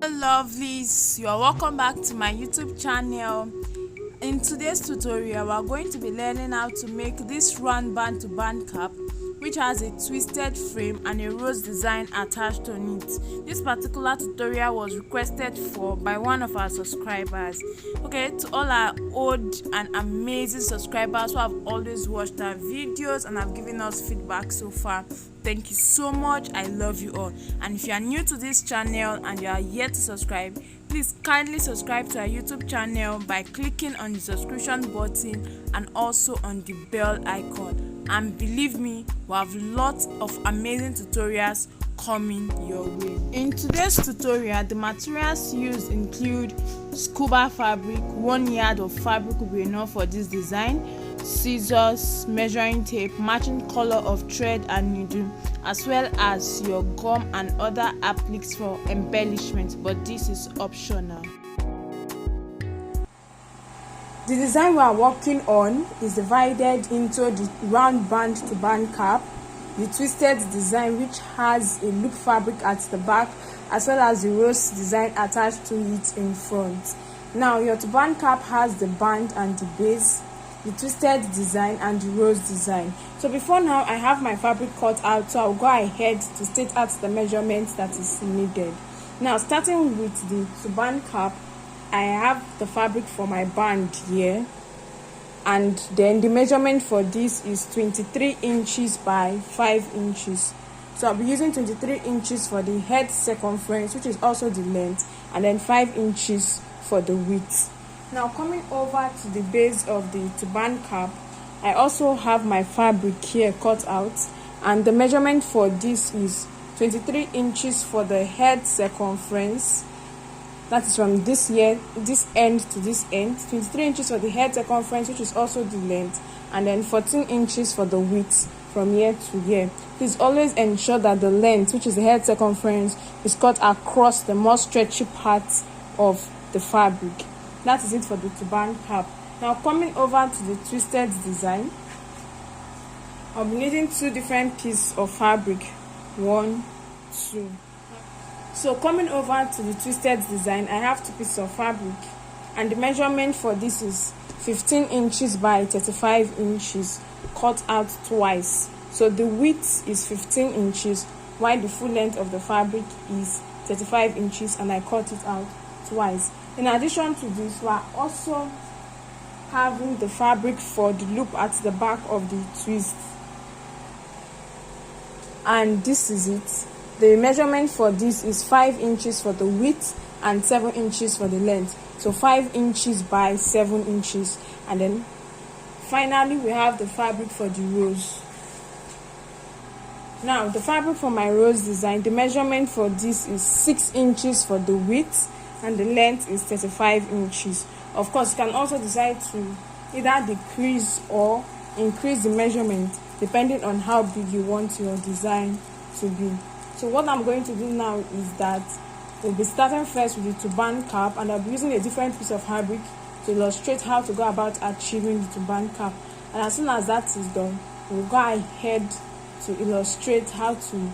Hello lovelies, you are welcome back to my YouTube channel. In today's tutorial we are going to be learning how to make this round band to band cap, which has a twisted frame and a rose design attached on it. This particular tutorial was requested for by one of our subscribers. Okay, to all our old and amazing subscribers who have always watched our videos and have given us feedback so far, thank you so much. I love you all. And if you are new to this channel and you are yet to subscribe, please kindly subscribe to our YouTube channel by clicking on the subscription button and also on the bell icon. And believe me, we have lots of amazing tutorials coming your way. In today's tutorial, the materials used include scuba fabric. 1 yard of fabric will be enough for this design, scissors, measuring tape, matching color of thread and needle, as well as your gum and other appliques for embellishment, but this is optional. The design we are working on is divided into the round band to band cap, the twisted design which has a loop fabric at the back, as well as the rose design attached to it in front. Now your to band cap has the band and the base, the twisted design and the rose design. So before now I have my fabric cut out, so I'll go ahead to state out the measurements that is needed. Now starting with the to band cap, I have the fabric for my band here, and then the measurement for this is 23 inches by 5 inches. So I'll be using 23 inches for the head circumference, which is also the length, and then 5 inches for the width. Now coming over to the base of the turban cap, I also have my fabric here cut out, and the measurement for this is 23 inches for the head circumference. That is from this end to this end. 23 inches for the head circumference, which is also the length, and then 14 inches for the width from here to here. Please always ensure that the length, which is the head circumference, is cut across the more stretchy parts of the fabric. That is it for the turban cap. Now coming over to the twisted design, I'll be needing 2 different pieces of fabric. 1, 2. So coming over to the twisted design, I have 2 pieces of fabric, and the measurement for this is 15 inches by 35 inches, cut out twice. So the width is 15 inches, while the full length of the fabric is 35 inches, and I cut it out twice. In addition to this, we are also having the fabric for the loop at the back of the twist, and this is it. The measurement for this is 5 inches for the width and 7 inches for the length. So 5 inches by 7 inches. And then finally we have the fabric for the rose. Now the fabric for my rose design, the measurement for this is 6 inches for the width, and the length is 35 inches. Of course, you can also decide to either decrease or increase the measurement depending on how big you want your design to be. So what I'm going to do now is that we'll be starting first with the turban cap, and I'll be using a different piece of fabric to illustrate how to go about achieving the turban cap. And as soon as that is done, we'll go ahead to illustrate how to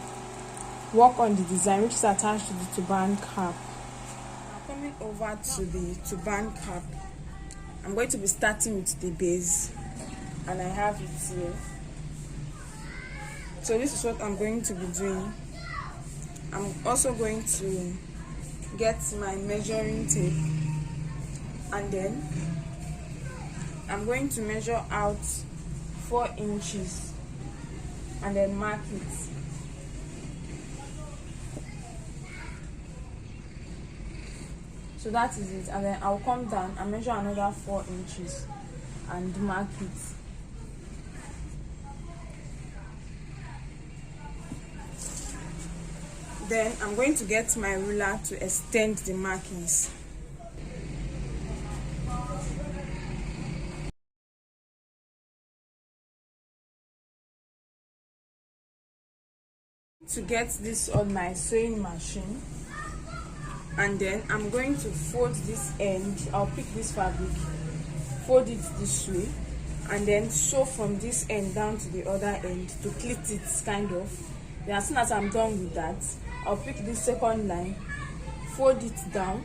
work on the design which is attached to the turban cap. Now coming over to the turban cap, I'm going to be starting with the base, and I have it here. So this is what I'm going to be doing. I'm also going to get my measuring tape, and then I'm going to measure out 4 inches and then mark it. So that is it, and then I'll come down and measure another 4 inches and mark it. Then I'm going to get my ruler to extend the markings. To get this on my sewing machine, and then I'm going to fold this end. I'll pick this fabric, fold it this way, and then sew from this end down to the other end to pleat it kind of. Then as soon as I'm done with that, I'll pick this second line, fold it down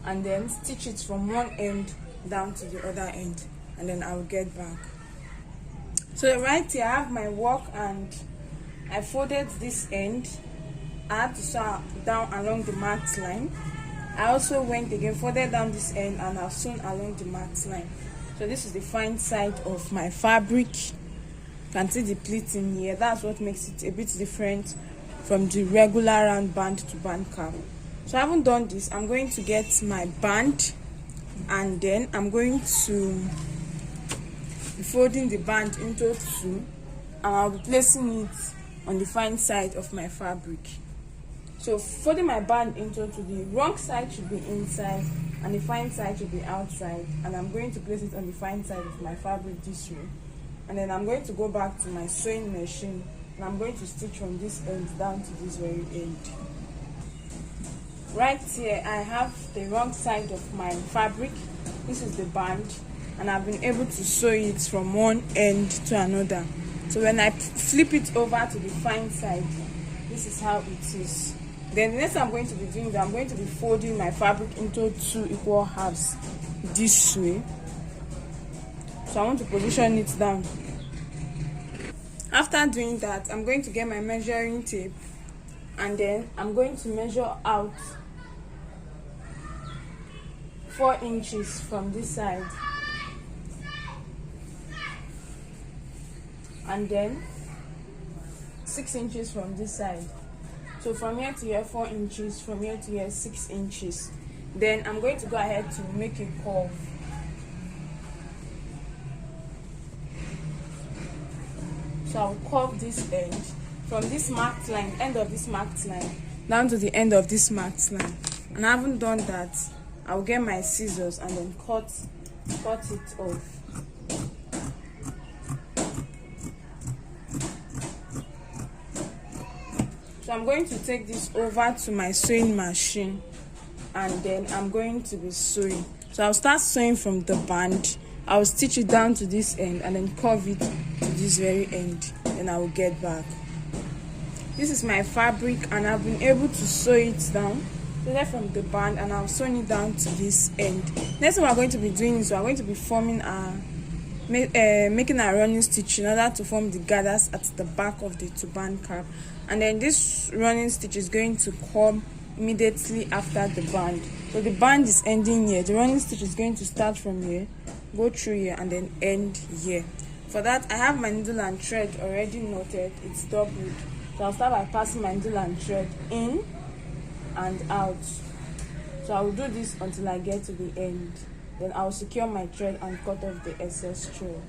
and then stitch it from one end down to the other end, and then I'll get back. So right here I have my work, and I folded this end. I had to sew down along the marked line. I also went again, folded down this end, and I've sewn along the marked line. So this is the fine side of my fabric. You can see the pleating here. That's what makes it a bit different from the regular round band to band cap. So I haven't done this. I'm going to get my band, and then I'm going to be folding the band into two, and I'll be placing it on the fine side of my fabric. So folding my band into two, the wrong side should be inside and the fine side should be outside, and I'm going to place it on the fine side of my fabric this way. And then I'm going to go back to my sewing machine, and I'm going to stitch from this end down to this very end. Right here I have the wrong side of my fabric. This is the band, and I've been able to sew it from one end to another. So when I flip it over to the fine side, this is how it is. Then the next I'm going to be doing is I'm going to be folding my fabric into two equal halves this way. So I want to position it down. After doing that, I'm going to get my measuring tape, and then I'm going to measure out 4 inches from this side, and then 6 inches from this side. So from here to here 4 inches, from here to here 6 inches. Then I'm going to go ahead to make a curve. So I'll curve this end from this marked line, end of this marked line, down to the end of this marked line. And I haven't done that. I'll get my scissors and then cut it off. So I'm going to take this over to my sewing machine, and then I'm going to be sewing. So I'll start sewing from the band. I'll stitch it down to this end and then curve it to this very end. Then I will get back. This is my fabric, and I've been able to sew it down. So that from the band, and I'll sew it down to this end. Next thing we're going to be doing is we're going to be forming our making a running stitch in order to form the gathers at the back of the turban cap. And then this running stitch is going to come immediately after the band. So the band is ending here. The running stitch is going to start from here, go through here, and then end here. For that, I have my needle and thread already knotted. It's doubled. So I'll start by passing my needle and thread in and out. So I will do this until I get to the end. Then I'll secure my thread and cut off the excess thread.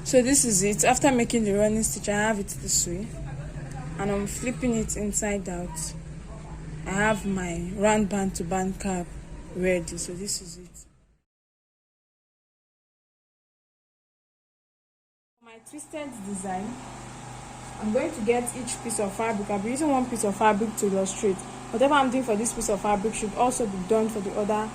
So this is it. After making the running stitch, I have it this way, and I'm flipping it inside out. I have my round band to band cap ready. So this is it. For my twisted design, I'm going to get each piece of fabric. I'll be using one piece of fabric to illustrate. Whatever I'm doing for this piece of fabric should also be done for the other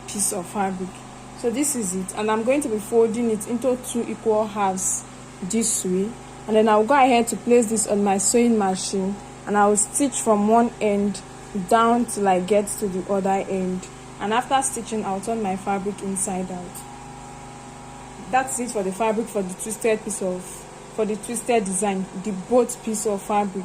piece of fabric. So this is it, and I'm going to be folding it into two equal halves this way, and then I'll go ahead to place this on my sewing machine, and I'll stitch from one end down till I get to the other end. And after stitching, I'll turn my fabric inside out. That's it for the fabric for the twisted design, the both piece of fabric.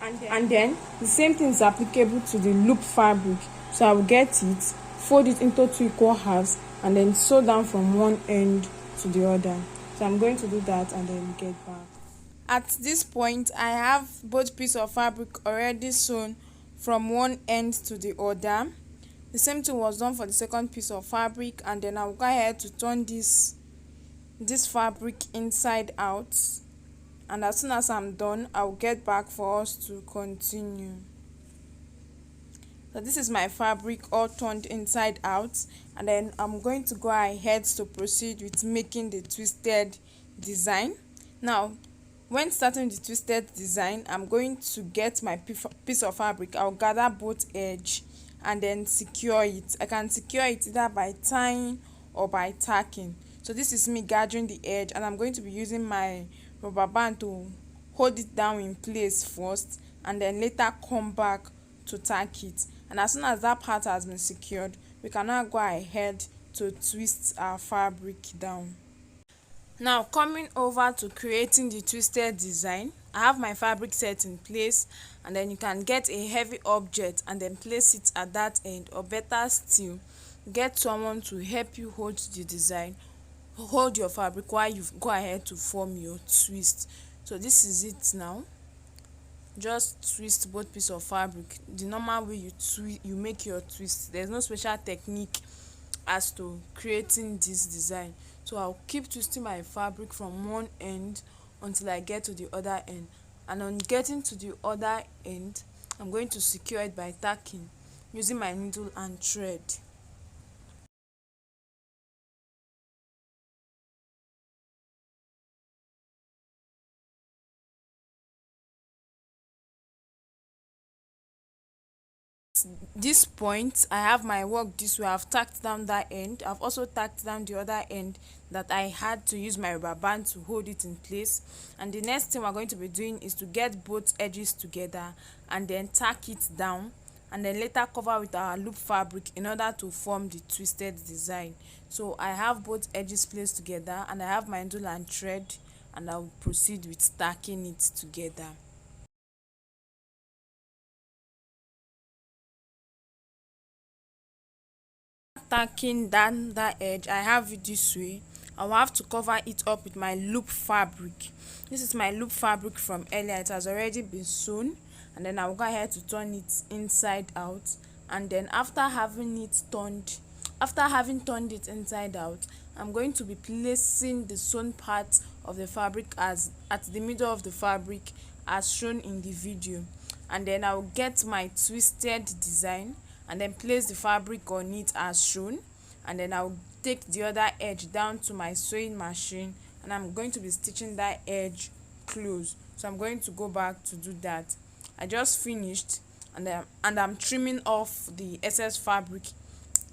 And then the same thing is applicable to the loop fabric. So I will get it, fold it into two equal halves, and then sew down from one end to the other. So I'm going to do that and then get back. At this point, I have both pieces of fabric already sewn from one end to the other. The same thing was done for the second piece of fabric, and then I'll go ahead to turn this fabric inside out, and as soon as I'm done, I'll get back for us to continue. So this is my fabric all turned inside out, and then I'm going to go ahead to proceed with making the twisted design. Now, when starting the twisted design, I'm going to get my piece of fabric. I'll gather both edge and then secure it. I can secure it either by tying or by tacking. So this is me gathering the edge, and I'm going to be using my rubber band to hold it down in place first, and then later come back to tack it. And as soon as that part has been secured, we can now go ahead to twist our fabric down. Now coming over to creating the twisted design, I have my fabric set in place, and then you can get a heavy object and then place it at that end, or better still, get someone to help you hold the design, hold your fabric while you go ahead to form your twist. So this is it now. Just twist both pieces of fabric the normal way you make your twist. There's no special technique as to creating this design. So I'll keep twisting my fabric from one end until I get to the other end, and on getting to the other end, I'm going to secure it by tacking using my needle and thread. This point I have my work this way. I've tacked down that end. I've also tacked down the other end that I had to use my rubber band to hold it in place. And the next thing we're going to be doing is to get both edges together and then tack it down, and then later cover with our loop fabric in order to form the twisted design. So I have both edges placed together, and I have my needle and thread, and I'll proceed with tacking it together. Tacking down that edge, I have it this way. I will have to cover it up with my loop fabric. This is my loop fabric from earlier. It has already been sewn, and then I will go ahead to turn it inside out, and then after having turned it inside out, I'm going to be placing the sewn part of the fabric as at the middle of the fabric as shown in the video, and then I will get my twisted design and then place the fabric on it as shown, and then I'll take the other edge down to my sewing machine, and I'm going to be stitching that edge close. So I'm going to go back to do that. I just finished, and I'm trimming off the excess fabric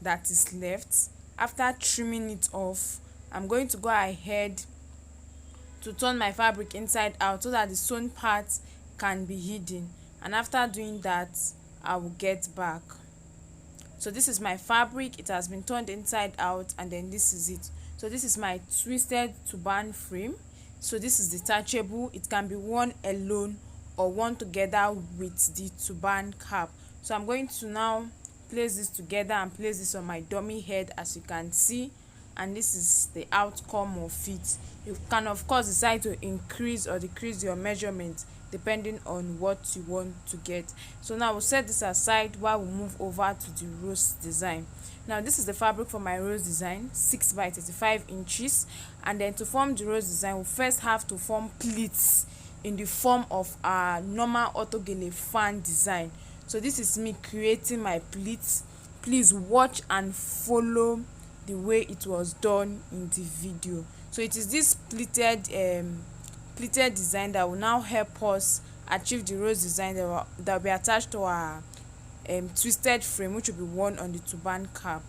that is left. After trimming it off, I'm going to go ahead to turn my fabric inside out so that the sewn part can be hidden, and after doing that, I will get back. So this is my fabric. It has been turned inside out, and then this is it. So this is my twisted turban frame. So this is detachable. It can be worn alone or worn together with the turban cap. So I'm going to now place this together and place this on my dummy head, as you can see, and this is the outcome of it. You can of course decide to increase or decrease your measurement depending on what you want to get. So now we'll set this aside while we move over to the rose design. Now this is the fabric for my rose design, 6 by 35 inches, and then to form the rose design we first have to form pleats in the form of our normal autogele fan design. So this is me creating my pleats. Please watch and follow the way it was done in the video. So it is this pleated design that will now help us achieve the rose design that will be attached to our twisted frame, which will be worn on the turban cap.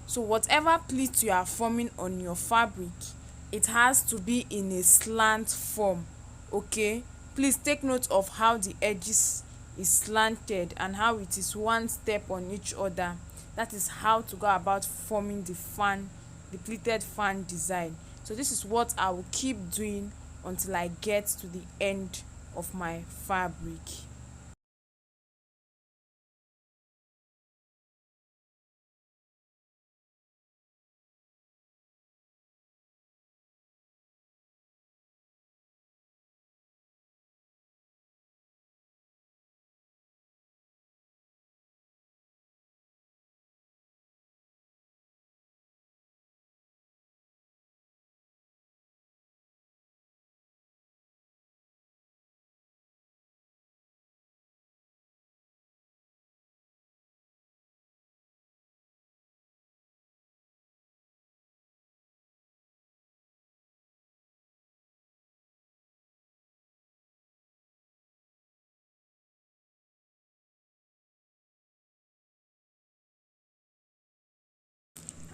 So whatever pleat you are forming on your fabric, it has to be in a slant form. Okay, please take note of how the edges is slanted and how it is one step on each other. That is how to go about forming the pleated fan design. So this is what I will keep doing until I get to the end of my fabric.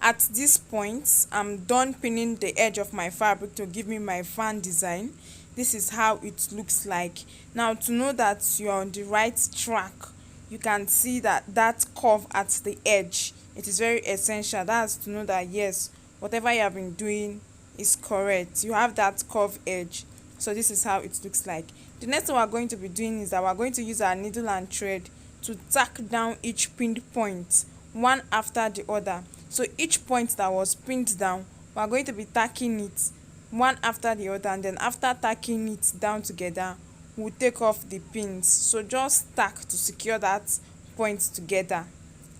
At this point, I'm done pinning the edge of my fabric to give me my fan design. This is how it looks like. Now, to know that you're on the right track, you can see that curve at the edge. It is very essential. That's to know that yes, whatever you have been doing is correct. You have that curve edge. So this is how it looks like. The next thing we're going to be doing is that we're going to use our needle and thread to tack down each pinned point one after the other. So each point that was pinned down, we're going to be tacking it one after the other, and then after tacking it down together, we'll take off the pins. So just tack to secure that point together,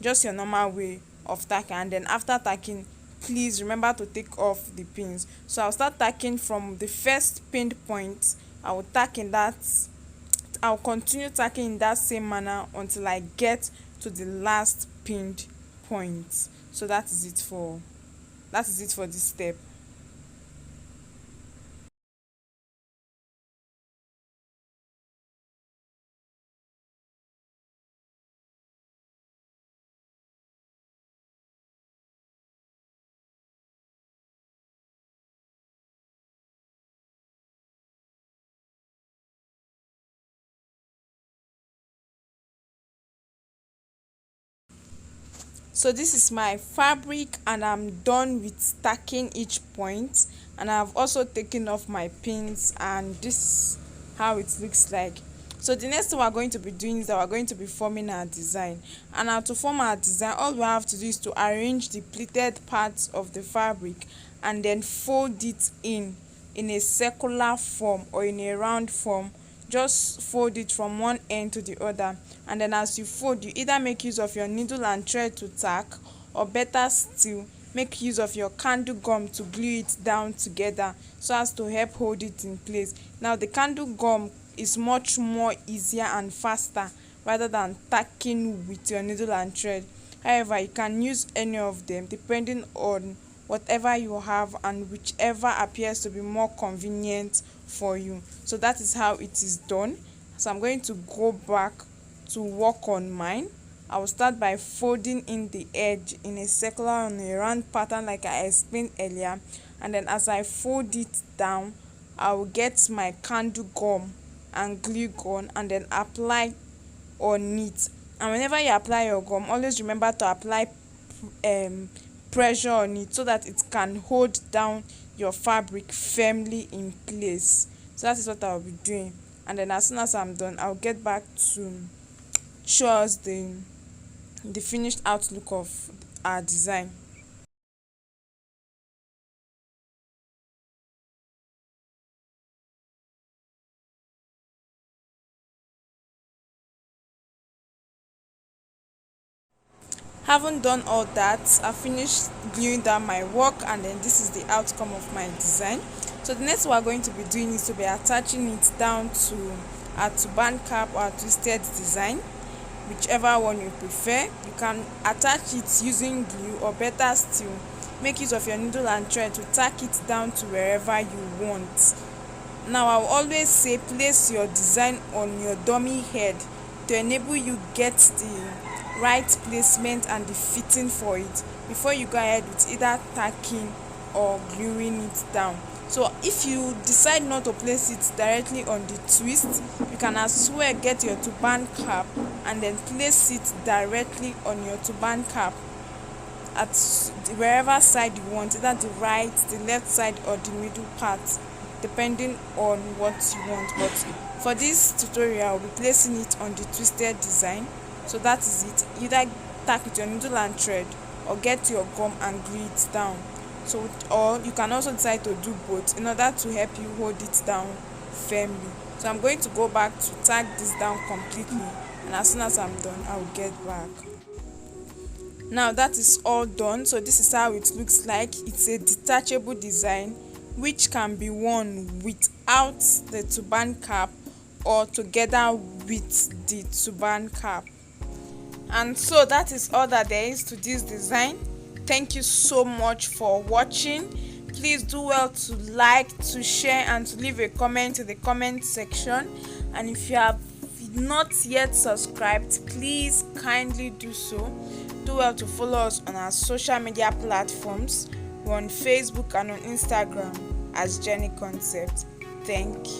just your normal way of tacking. And then after tacking, please remember to take off the pins. So I'll start tacking from the first pinned point. I'll continue tacking in that same manner until I get to the last pinned point. So that is it for this step. So this is my fabric, and I'm done with stacking each point, and I've also taken off my pins, and this is how it looks like. So the next thing we're going to be doing is that we're going to be forming our design. And now to form our design, all we have to do is to arrange the pleated parts of the fabric and then fold it in a circular form or in a round form. Just fold it from one end to the other, and then as you fold, you either make use of your needle and thread to tack, or better still, make use of your candle gum to glue it down together so as to help hold it in place. Now the candle gum is much more easier and faster rather than tacking with your needle and thread. However, you can use any of them depending on whatever you have and whichever appears to be more convenient for you. So that is how it is done. So I'm going to go back to work on mine. I will start by folding in the edge in a circular and a round pattern like I explained earlier, and then as I fold it down, I will get my candle gum and glue gun and then apply on it. And whenever you apply your gum, always remember to apply pressure on it so that it can hold down your fabric firmly in place. So that is what I'll be doing, and then as soon as I'm done, I'll get back to show us the finished outlook of our design. Having done all that, I finished gluing down my work, and then this is the outcome of my design. So the next we're going to be doing is to be attaching it down to our turban cap or twisted design, whichever one you prefer. You can attach it using glue, or better still, make use of your needle and thread to tack it down to wherever you want. Now I will always say place your design on your dummy head to enable you get the right placement and the fitting for it before you go ahead with either tacking or gluing it down. So if you decide not to place it directly on the twist, you can as well get your turban cap and then place it directly on your turban cap at wherever side you want, either the right, the left side, or the middle part, depending on what you want. But for this tutorial, I'll be placing it on the twisted design. So that is it. Either tack with your needle and thread or get your gum and glue it down. So, or you can also decide to do both in order to help you hold it down firmly. So I'm going to go back to tag this down completely, and as soon as I'm done, I'll get back. Now that is all done. So this is how it looks like. It's a detachable design which can be worn without the turban cap or together with the turban cap. And so that is all that there is to this design. Thank you so much for watching. Please do well to like, to share, and to leave a comment in the comment section. And if you have not yet subscribed, please kindly do so. do well to follow us on our social media platforms. We're on Facebook and on Instagram as Jenny Concept. Thank you.